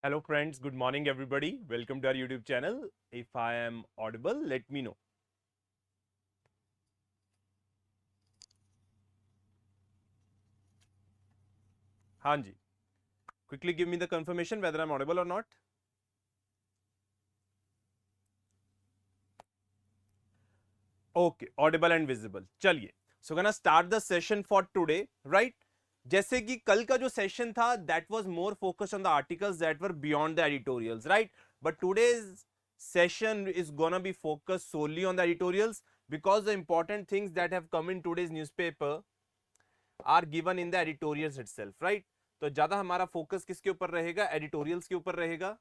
Hello friends, good morning everybody. Welcome to our YouTube channel. If I am audible, let me know. Hanji, quickly give me the confirmation whether I'm audible or not. Okay, audible and visible. चलिए, so gonna start the session for today, right? जैसे कि कल का जो session था that was more focused on the articles that were beyond the editorials, right? But today's session is gonna be focused solely on the editorials because the important things that have come in today's newspaper are given in the editorials itself, right? तो ज्यादा हमारा focus किसके ऊपर रहेगा? Editorials के ऊपर रहेगा.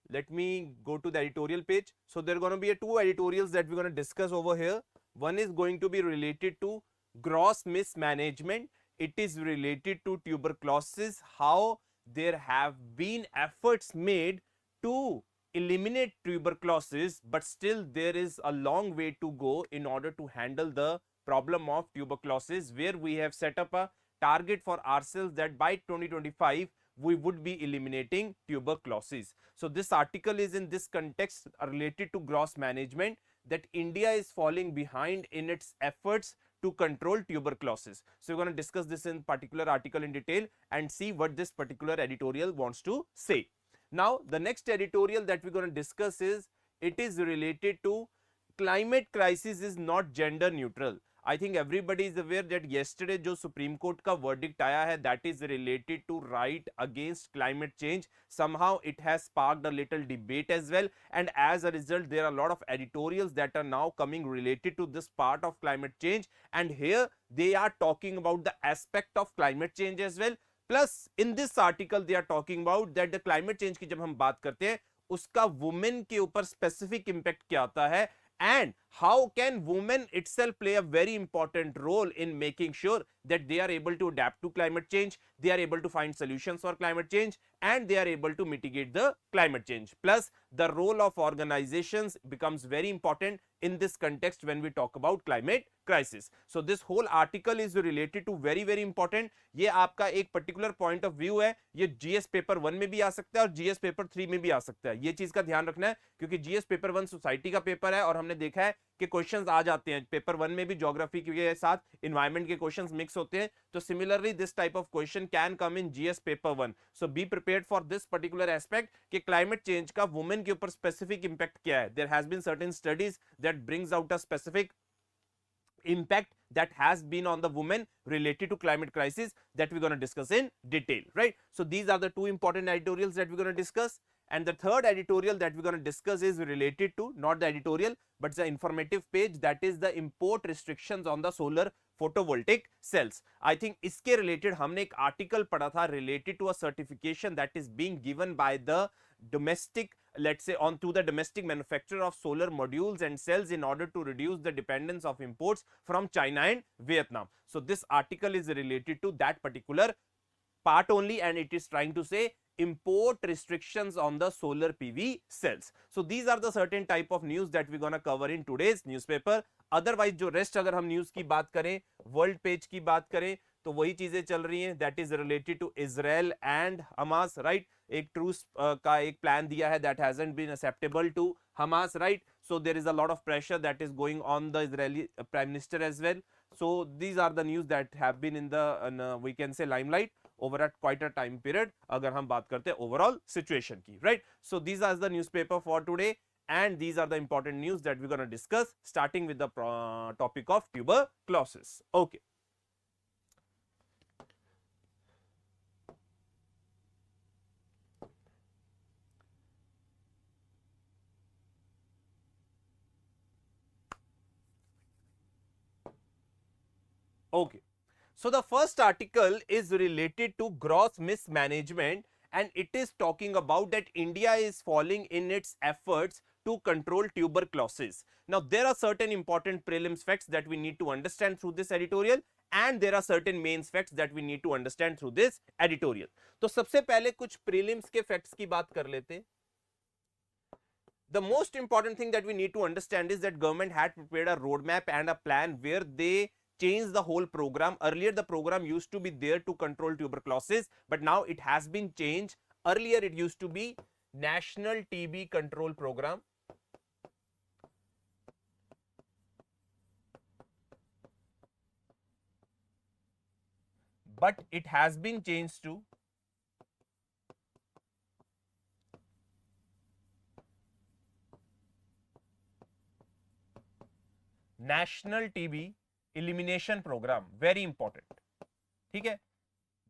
Let me go to the editorial page. So there are going to be two editorials that we're going to discuss over here. One is going to be related to gross mismanagement. It is related to tuberculosis, how there have been efforts made to eliminate tuberculosis, but still there is a long way to go in order to handle the problem of tuberculosis, where we have set up a target for ourselves that by 2025 we would be eliminating tuberculosis. So this article is in this context related to gross management, that India is falling behind in its efforts to control tuberculosis. So we're going to discuss this in particular article in detail and see what this particular editorial wants to say. Now the next editorial that we're going to discuss is, it is related to climate crisis is not gender neutral. I think everybody is aware that yesterday जो Supreme Court का verdict आया है, that is related to right against climate change. Somehow it has sparked a little debate as well, and as a result there are a lot of editorials that are now coming related to this part of climate change, and here they are talking about the aspect of climate change as well. Plus in this article they are talking about that the climate change की जब हम बात करते हैं उसका women के ऊपर specific impact क्या आता है, and how can women itself play a very important role in making sure that they are able to adapt to climate change, they are able to find solutions for climate change, and they are able to mitigate the climate change. Plus the role of organizations becomes very important in this context when we talk about climate crisis. So this whole article is related to very important. ये आपका एक particular point of view है, ये GS paper 1 में भी आ सकता है और GS पेपर 3 में भी आ सकता है. ये चीज का ध्यान रखना है क्योंकि GS पेपर 1 सोसाइटी का पेपर है और हमने देखा है कि क्वेश्चंस आ जाते हैं पेपर 1 में भी ज्योग्राफी के साथ एनवायरनमेंट के क्वेश्चंस मिक्स होते हैं. तो similarly this type of question can come in GS paper 1. So be prepared for this particular aspect कि क्लाइमेट चेंज का वुमेन के ऊपर स्पेसिफिक इंपैक्ट क्या है. There has been certain studies that brings out a specific impact that has been on the women related to climate crisis that we're going to discuss in detail, right? So these are the two important editorials that we're going to discuss, and the third editorial that we're going to discuss is related to not the editorial but the informative page, that is the import restrictions on the solar photovoltaic cells. I think iske related हमने एक article पढ़ा था related to a certification that is being given by the domestic, let's say on to the domestic manufacturer of solar modules and cells in order to reduce the dependence of imports from China and Vietnam. So this article is related to that particular part only, and it is trying to say import restrictions on the solar PV cells. So these are the certain type of news that we're gonna cover in today's newspaper. Otherwise जो rest अगर हम news की बात करें, world page की बात करें, तो वही चीजें चल रही हैं. That is related to Israel and Hamas, right. एक ट्रूस का एक प्लान दिया है that hasn't been acceptable to Hamas, right. So there is a lot of pressure that is going on the Israeli prime minister as well. So these are the news that have been in the we can say limelight over at quite a time period अगर हम बात करते हैं overall situation की, right. So these are the newspaper for today, and these are the important news that we're going to discuss, starting with the topic of tuberculosis. Okay. Okay. So the first article is related to gross mismanagement, and it is talking about that India is falling in its efforts to control tuberculosis. Now there are certain important prelims facts that we need to understand through this editorial, and there are certain mains facts that we need to understand through this editorial. तो सबसे पहले कुछ prelims के facts की बात कर लेते हैं. The most important thing that we need to understand is that government had prepared a roadmap and a plan where they changed the whole program. Earlier the program used to be there to control tuberculosis, but now it has been changed Earlier it used to be National TB Control Program. But it has been changed to National TB Elimination Program. Very important. ठीक है,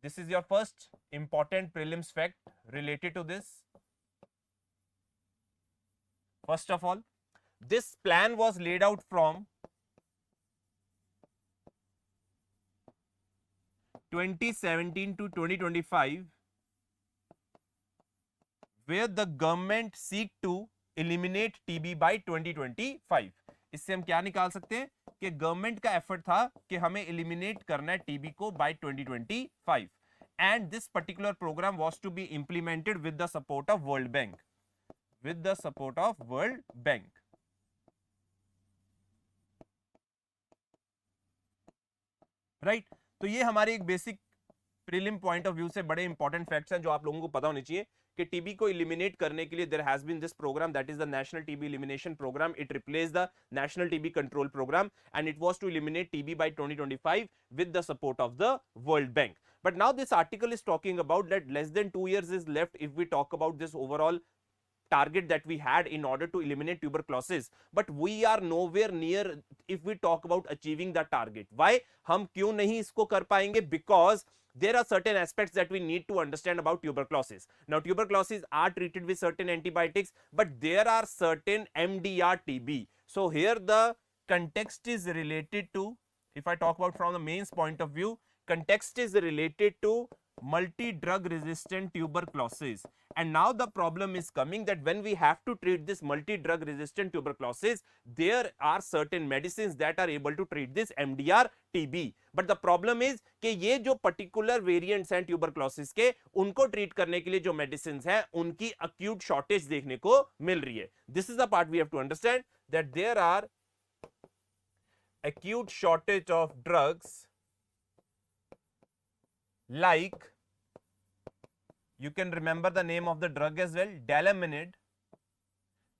this is your first important prelims fact related to this. First of all, this plan was laid out from 2017 to 2025, where the government seek to eliminate TB by 2025. इससे हम क्या निकाल सकते हैं कि government का एफर्ट था कि हमें एलिमिनेट करना है टीबी को by 2025, and this particular program was to be implemented with the support of World Bank, with the support of World Bank. Right, तो ये हमारे एक basic prelim point of view से बड़े इंपॉर्टेंट फैक्ट्स हैं जो आप लोगों को पता होने चाहिए कि टीबी को एलिमिनेट करने के लिए there has been this program, that is the national TB elimination program. It replace the national TB control program and it was to eliminate TB by 2025 with the support of the World Bank. But now this article is talking about that less than 2 years is left if we talk about this overall target that we had in order to eliminate tuberculosis, but we are nowhere near if we talk about achieving the target. Why? हम क्यों नहीं इसको कर पाएंगे? Because there are certain aspects that we need to understand about tuberculosis. Now tuberculosis are treated with certain antibiotics, but there are certain MDR TB. So here the context is related to, if I talk about from the mains point of view, context is related to multi-drug resistant tuberculosis. And now the problem is coming that when we have to treat this multi-drug resistant tuberculosis, there are certain medicines that are able to treat this MDR TB. But the problem is कि ये जो particular variants हैं tuberculosis के, उनको treat करने के लिए जो medicines हैं, उनकी acute shortage देखने को मिल रही है. This is the part we have to understand, that there are acute shortage of drugs like, you can remember the name of the drug as well, delaminid,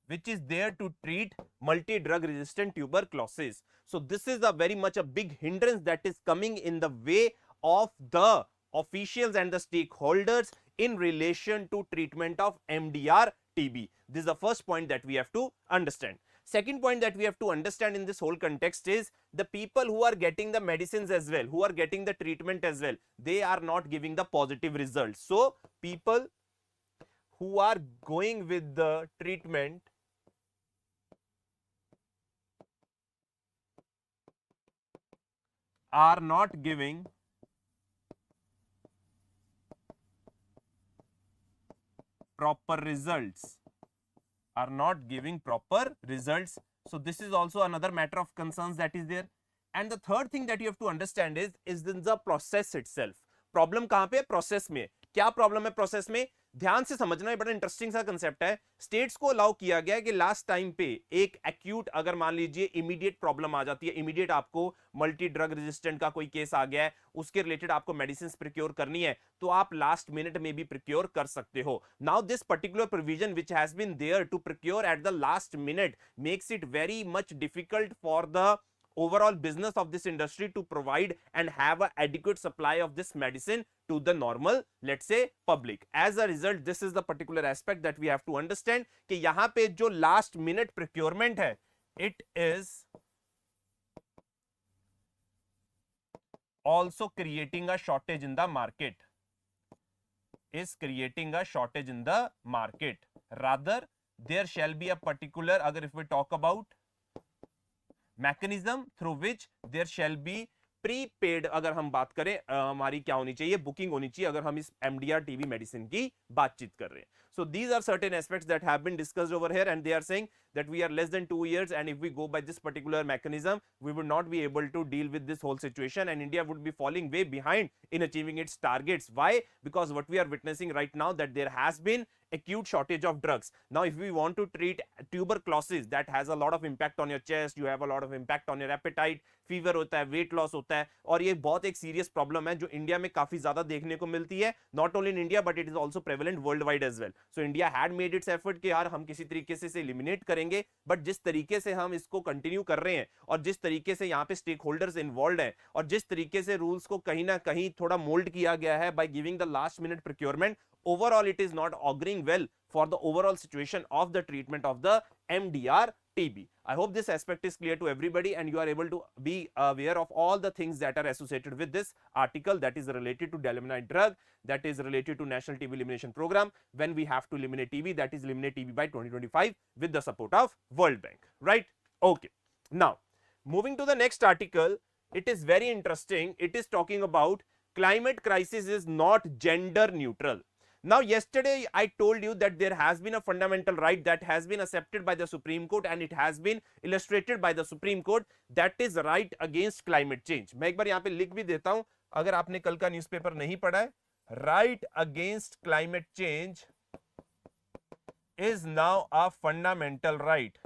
which is there to treat multi-drug resistant tuberculosis. So this is a very much a big hindrance that is coming in the way of the officials and the stakeholders in relation to treatment of MDR TB. This is the first point that we have to understand. Second point that we have to understand in this whole context is the people who are getting the medicines as well, who are getting the treatment as well, they are not giving the positive results. So people who are going with the treatment are not giving proper results, are not giving proper results. So this is also another matter of concerns that is there. And the third thing that you have to understand is in the process itself. Problem कहाँ पे? Process में. क्या problem है process में? ध्यान से समझना, ये बड़ा इंटरेस्टिंग सा कंसेप्ट है. स्टेट्स को अलाउ किया गया है कि लास्ट टाइम पे एक एक्यूट, अगर मान लीजिए इमीडिएट प्रॉब्लम आ जाती है, इमीडिएट आपको मल्टी ड्रग रेजिस्टेंट का कोई केस आ गया है, उसके रिलेटेड आपको मेडिसिन प्रिक्योर करनी है, तो आप लास्ट मिनट में भी प्रिक्योर कर सकते हो. Now this particular provision which has been there to procure at the last minute makes it very much difficult for the overall business of this industry to provide and have an adequate supply of this medicine to the normal, let's say, public. As a result, this is the particular aspect that we have to understand कि यहाँ पे जो last minute procurement है, it is also creating a shortage in the market, is creating a shortage in the market. Rather, there shall be a particular, अगर if we talk about mechanism through which there shall be prepaid, अगर हम बात करें हमारी क्या होनी चाहिए, booking होनी चाहिए अगर हम इस MDR TB मेडिसिन की बातचीत कर रहे हैं. So these are certain aspects that have been discussed over here and they are saying that we are less than 2 years, and if we go by this particular mechanism, we would not be able to deal with this whole situation, and India would be falling way behind in achieving its targets. Why? Because what we are witnessing right now, that there has been acute shortage of drugs. Now if we want to treat tuberculosis, that has a lot of impact on your chest, you have a lot of impact on your appetite, fever होता है, weight loss होता है, और ये बहुत एक serious problem है जो इंडिया में काफी ज्यादा देखने को मिलती है, not only in India but it is also prevalent world wide as well. So India had made its effort कि यार हम किसी तरीके से इसे एलिमिनेट करेंगे, बट जिस तरीके से हम इसको कंटिन्यू कर रहे हैं और जिस तरीके से यहाँ पे स्टेक होल्डर्स इन्वॉल्व हैं और जिस तरीके से रूल्स को कहीं ना कहीं थोड़ा मोल्ड किया गया है by giving the last minute procurement, overall it is not auguring well for the overall situation of the treatment of the MDR TB. I hope this aspect is clear to everybody and you are able to be aware of all the things that are associated with this article, that is related to Delamanite drug, that is related to National TB Elimination Program, when we have to eliminate TB, that is eliminate TB by 2025 with the support of World Bank, right? Okay. Now, moving to the next article, it is very interesting. It is talking about climate crisis is not gender neutral. Now yesterday I told you that there has been a fundamental right that has been accepted by the Supreme Court and it has been illustrated by the Supreme Court, that is right against climate change. मैं एक बार यहाँ पे लिख भी देता हूँ अगर आपने कल का न्यूज़पेपर नहीं पढ़ा है. Right against climate change is now a fundamental right.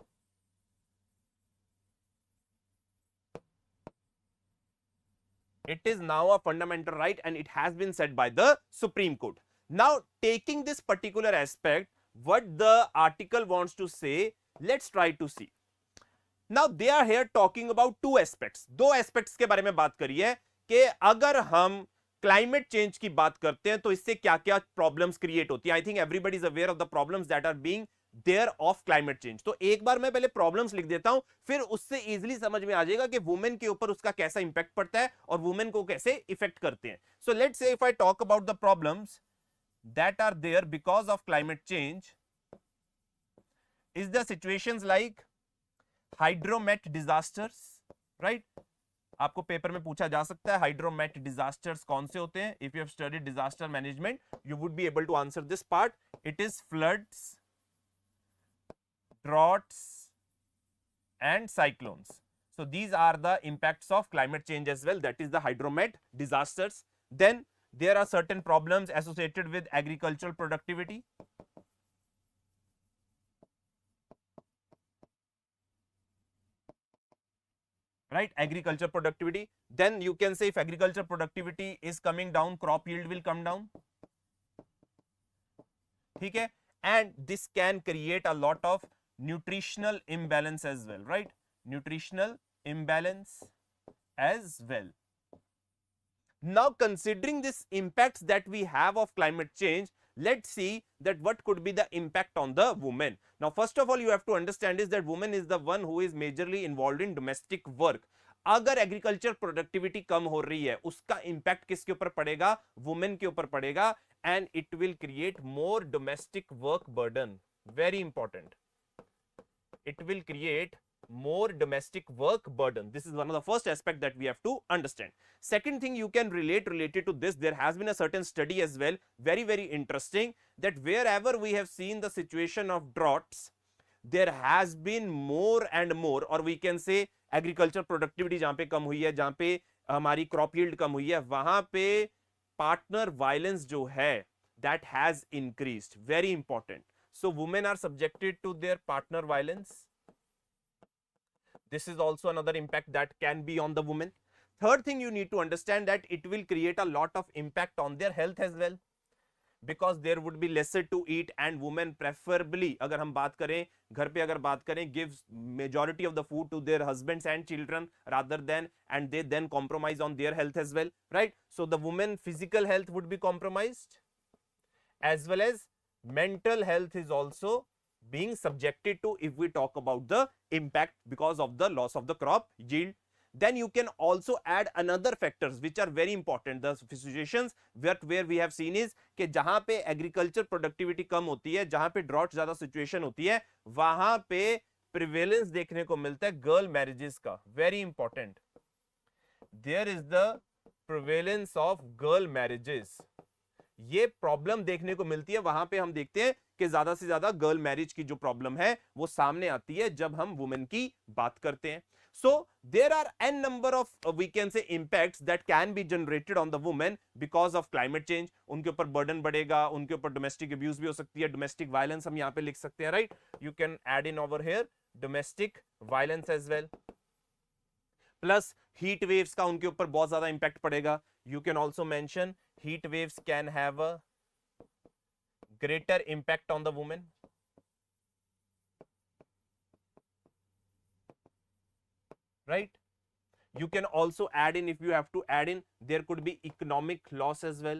It is now a fundamental right and it has been said by the Supreme Court. Now, taking this particular aspect, what the article wants to say, let's try to see. Now, they are here talking about two aspects. दो aspects के बारे में बात करी है कि अगर हम climate change की बात करते हैं तो इससे क्या-क्या problems create होती है. I think everybody is aware of the problems that are being there of climate change. तो एक बार मैं पहले problems लिख देता हूं, फिर उससे easily समझ में आ जाएगा कि women के ऊपर उसका कैसा impact पड़ता है और women को कैसे affect करते हैं. So, let's say if I talk about the problems that are there because of climate change, is the situations like hydromet disasters, right? आपको पेपर में पूछा जा सकता है hydromet disasters कौन से होते हैं. If you have studied disaster management, you would be able to answer this part. It is floods, droughts and cyclones. So these are the impacts of climate change as well, that is the hydromet disasters. Then there are certain problems associated with agricultural productivity. Right, agriculture productivity. Then you can say if agriculture productivity is coming down, crop yield will come down. ठीक है, and this can create a lot of nutritional imbalance as well, right? Nutritional imbalance as well. Now, considering this impacts that we have of climate change, let's see that what could be the impact on the woman. Now, first of all, you have to understand is that woman is the one who is majorly involved in domestic work. अगर agriculture productivity कम हो रही है, उसका impact किसके ऊपर पड़ेगा? Women के ऊपर पड़ेगा, and it will create more domestic work burden. Very important. It will create more domestic work burden. This is one of the first aspect that we have to understand. Second thing you can related to this, there has been a certain study as well, very interesting, that wherever we have seen the situation of droughts, there has been more and more, or we can say agriculture productivity जहाँ पे कम हुई है, जहाँ पे हमारी crop yield कम हुई है, वहाँ पे partner violence जो है that has increased. Very important. So women are subjected to their partner violence. This is also another impact that can be on the woman. Third thing you need to understand that it will create a lot of impact on their health as well, because there would be lesser to eat, and women preferably, अगर हम बात करें घर पे अगर बात करें, gives majority of the food to their husbands and children rather than, and they then compromise on their health as well, right? So the woman physical health would be compromised, as well as mental health is also being subjected to if we talk about the impact because of the loss of the crop yield. Then you can also add another factors which are very important. The situations where we have seen is कि जहां पे agriculture productivity कम होती है, जहां पे drought ज्यादा situation होती है, वहां पे prevalence देखने को मिलता है girl marriages का. Very important. There is the prevalence of girl marriages. ये प्रॉब्लम देखने को मिलती है. वहां पे हम देखते हैं कि ज्यादा से ज्यादा गर्ल मैरिज की जो प्रॉब्लम है वो सामने आती है जब हम वुमेन की बात करते हैं. So there are n number of we can say impacts that can be generated on the women because of climate change. उनके ऊपर burden बढ़ेगा, उनके ऊपर domestic abuse भी हो सकती है, domestic violence हम यहाँ पे लिख सकते हैं, right? You can add in over here domestic violence as well. Plus heat waves का उनके ऊपर बहुत ज्यादा impact पड़ेगा. You can also mention heat waves can have a greater impact on the women. Right? You can also add in, if you have to add in, there could be economic loss as well.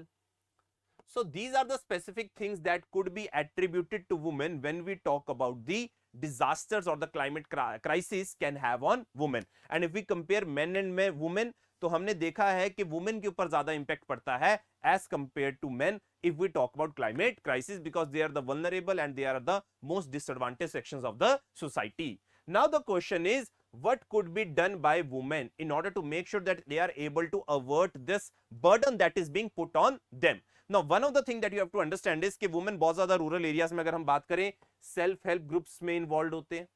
So these are the specific things that could be attributed to women when we talk about the disasters or the climate crisis can have on women. And if we compare men and women, तो हमने देखा है कि women के ऊपर ज्यादा impact पड़ता है as compared to men if we talk about climate crisis, because they are the vulnerable and they are the most disadvantaged sections of the society. Now the question is, what could be done by women in order to make sure that they are able to avert this burden that is being put on them? Now one of the thing that you have to understand is कि women बहुत ज़्यादा rural areas में अगर हम बात करें self help groups में involved होते हैं.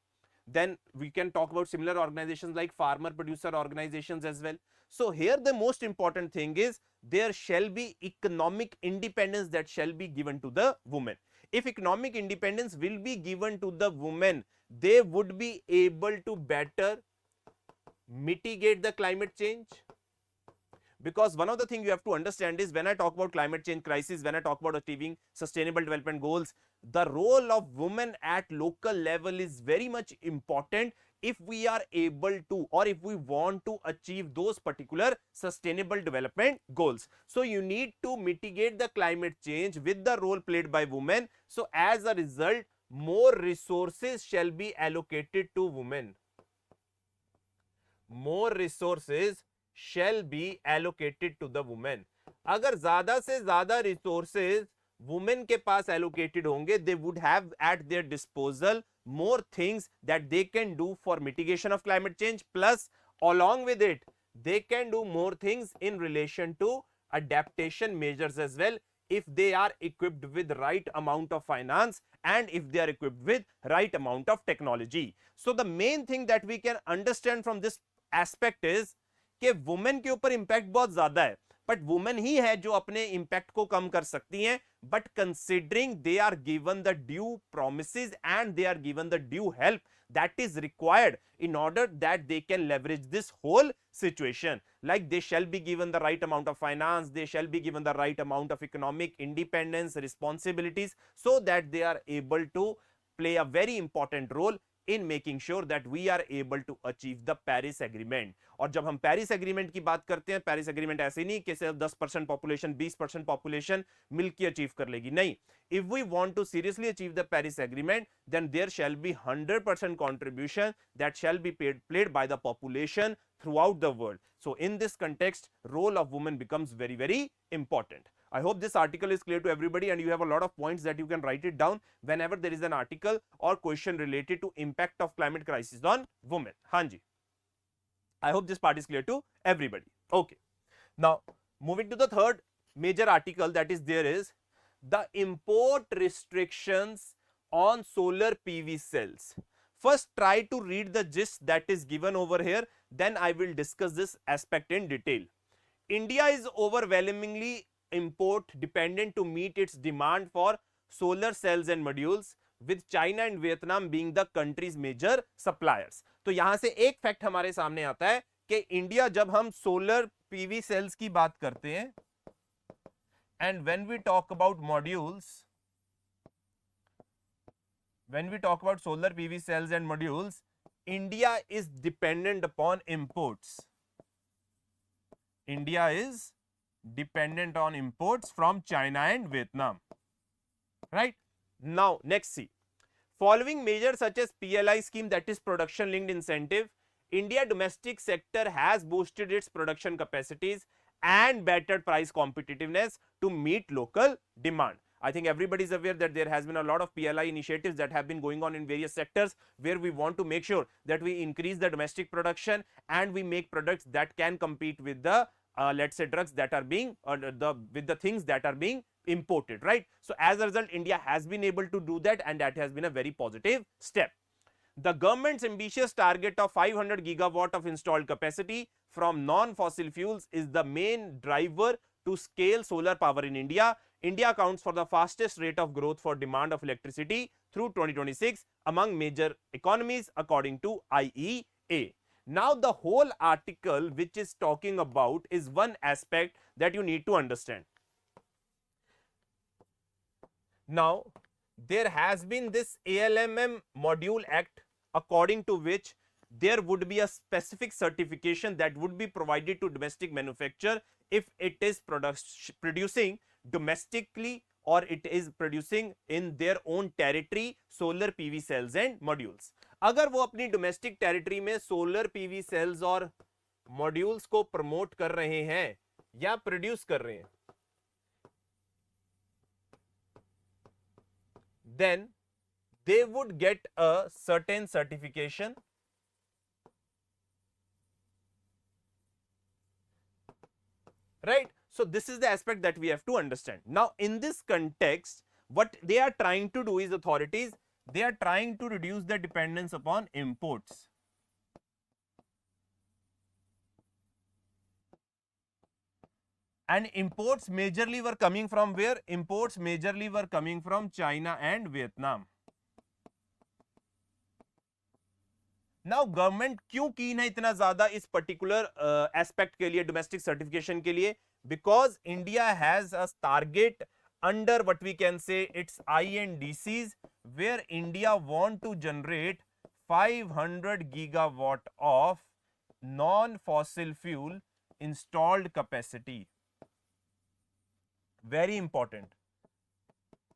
Then we can talk about similar organizations like farmer producer organizations as well. So here the most important thing is there shall be economic independence that shall be given to the women. If economic independence will be given to the women, they would be able to better mitigate the climate change. Because one of the things you have to understand is when I talk about climate change crisis, when I talk about achieving sustainable development goals, the role of women at local level is very much important if we are able to, or if we want to achieve those particular sustainable development goals. So you need to mitigate the climate change with the role played by women. So as a result, more resources shall be allocated to women. More resources shall be allocated to the women. अगर ज्यादा से ज्यादा resources women के पास allocated होंगे, they would have at their disposal more things that they can do for mitigation of climate change. Plus, along with it, they can do more things in relation to adaptation measures as well, if they are equipped with right amount of finance and if they are equipped with right amount of technology. So the main thing that we can understand from this aspect is कि women के ऊपर impact बहुत ज्यादा है, but women ही है जो अपने impact को कम कर सकती हैं. But considering they are given the due promises and they are given the due help that is required in order that they can leverage this whole situation. Like they shall be given the right amount of finance, they shall be given the right amount of economic independence, responsibilities, so that they are able to play a very important role in making sure that we are able to achieve the Paris Agreement. और जब हम Paris agreement की बात करते हैं, Paris agreement ऐसे नहीं कि सिर्फ 10% पॉपुलेशन 20% पॉपुलेशन मिलकर अचीव कर लेगी, नहीं. If we want to seriously achieve the Paris Agreement, then there shall be 100% contribution that shall be played by the population throughout the world. So in this context, role of women becomes very, very important. I hope this article is clear to everybody and you have a lot of points that you can write it down whenever there is an article or question related to impact of climate crisis on women. Hanji. I hope this part is clear to everybody. Okay. Now, moving to the third major article that is there is the import restrictions on solar PV cells. First, try to read the gist that is given over here. Then I will discuss this aspect in detail. India is overwhelmingly import dependent to meet its demand for solar cells and modules, with China and Vietnam being the country's major suppliers. तो यहां से एक fact हमारे सामने आता है कि India, जब हम सोलर पीवी सेल्स की बात करते हैं, and when we talk about modules, when we talk about solar PV cells and modules, India is dependent upon imports. India is dependent on imports from China and Vietnam. Right? Now, next see. Following measures such as PLI scheme, that is production linked incentive, India domestic sector has boosted its production capacities and bettered price competitiveness to meet local demand. I think everybody is aware that there has been a lot of PLI initiatives that have been going on in various sectors where we want to make sure that we increase the domestic production and we make products that can compete with the let's say drugs that are being with the things that are being imported, right? So as a result, India has been able to do that, and that has been a very positive step. The government's ambitious target of 500 gigawatt of installed capacity from non-fossil fuels is the main driver to scale solar power in India. India accounts for the fastest rate of growth for demand of electricity through 2026 among major economies, according to IEA. Now, the whole article which is talking about is one aspect that you need to understand. Now, there has been this ALMM Module Act, according to which there would be a specific certification that would be provided to domestic manufacturer if it is producing domestically or it is producing in their own territory solar PV cells and modules. अगर वो अपनी domestic territory में solar PV cells और modules को promote कर रहे हैं या produce कर रहे हैं, then they would get a certain certification, right? So this is the aspect that we have to understand. Now, in this context, what they are trying to do is, authorities, they are trying to reduce the dependence upon imports. And imports majorly were coming from where? Imports majorly were coming from China and Vietnam. Now, government क्यों कीन है इतना ज्यादा इस particular aspect के लिए, domestic certification के लिए? Because India has a target under what we can say its INDCs, where India want to generate 500 gigawatt of non-fossil fuel installed capacity. Very important.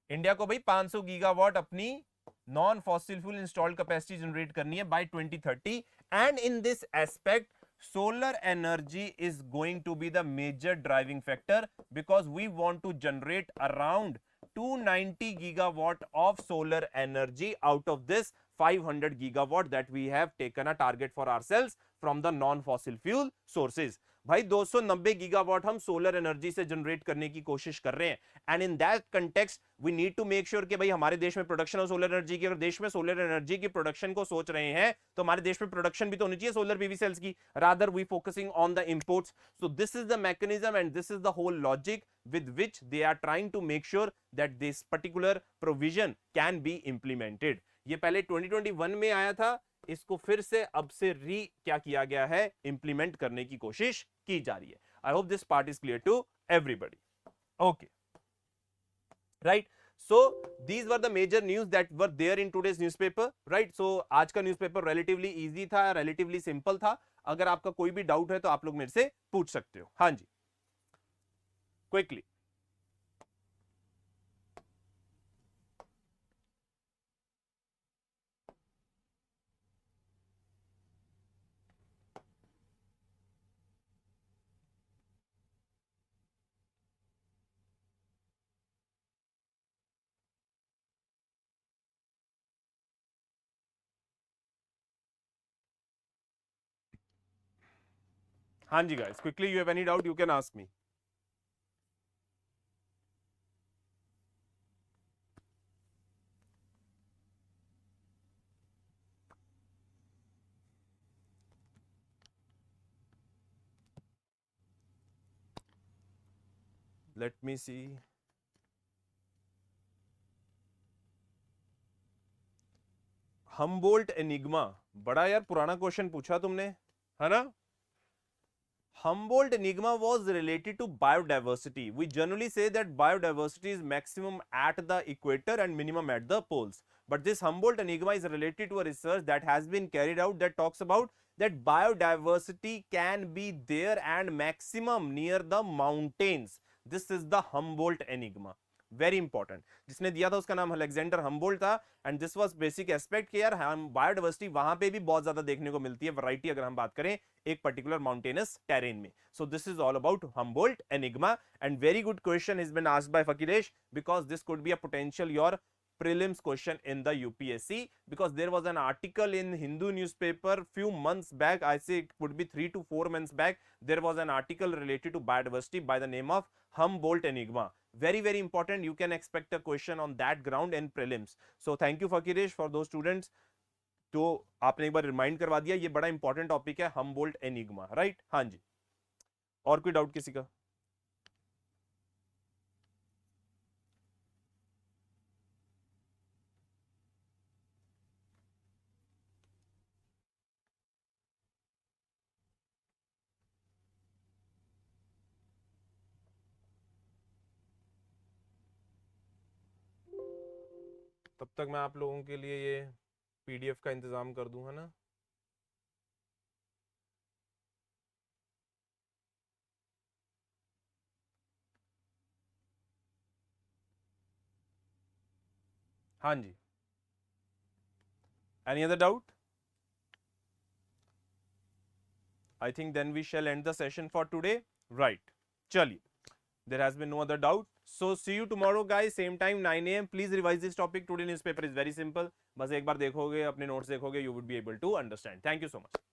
India को भाई 500 गीगावाट अपनी non fossil fuel installed capacity generate करनी है by 2030, and in this aspect solar energy is going to be the major driving factor, because we want to generate around 290 gigawatt of solar energy out of this 500 gigawatt that we have taken a target for ourselves from the non-fossil fuel sources. भाई 290 gigawatt हम solar energy से generate करने की कोशिश कर रहे हैं, and in that context we need to make sure कि भाई हमारे देश में प्रोडक्शन ऑफ सोलर एनर्जी की, अगर देश में सोलर एनर्जी की प्रोडक्शन को सोच रहे हैं तो हमारे देश में प्रोडक्शन भी तो होनी चाहिए सोलर पीवी सेल्स की, rather we focusing on the imports. So this is the mechanism and this is the whole logic with which they are trying to make sure that this particular provision can be implemented. ये पहले 2021 में आया था, इसको फिर से अब से क्या किया गया है, इंप्लीमेंट करने की कोशिश की जा रही है. I hope this part is clear to everybody. Okay, right. So these were the major news that were there in today's newspaper, right? So आज का न्यूज़पेपर relatively easy था, relatively simple था. अगर आपका कोई भी डाउट है तो आप लोग मेरे से पूछ सकते हो. हाँ जी, क्विकली. हाँ जी guys, quickly, you have any doubt you can ask me. Let me see. Humboldt enigma, बड़ा यार पुराना क्वेश्चन पूछा तुमने, है ना? Humboldt enigma was related to biodiversity. We generally say that biodiversity is maximum at the equator and minimum at the poles. But this Humboldt enigma is related to a research that has been carried out that talks about that biodiversity can be there and maximum near the mountains. This is the Humboldt enigma. Very important. जिसने दिया था उसका नाम Alexander Humboldt था, and this was basic aspect कि यार हम biodiversity वहां पे भी बहुत ज्यादा देखने को मिलती है, वैरायटी अगर हम बात करें एक पर्टिकुलर माउंटेनस टेरेन में. So this is all about Humboldt enigma, and very good question has been asked by Fakiresh, because this could be a potential your prelims question in the UPSC, because there was an article in Hindu newspaper few months back. I say it would be 3 to 4 months back. There was an article related to biodiversity by the name of Humboldt enigma. Very, very important. You can expect a question on that ground in prelims. So thank you Fakiresh for those students. तो आपने एक बार remind करवा दिया, ये बड़ा important topic है Humboldt enigma, right? हाँ जी, और कोई डाउट किसी का? तब तक मैं आप लोगों के लिए ये पीडीएफ का इंतजाम कर दूं, है ना? हाँ जी, any other doubt? I think then we shall end the session for today, right? चलिए, there has been no other doubt. So see you tomorrow guys, same time 9 AM. Please revise this topic. Today newspaper is very simple. बस एक बार देखोगे, अपने notes देखोगे, you would be able to understand. Thank you so much.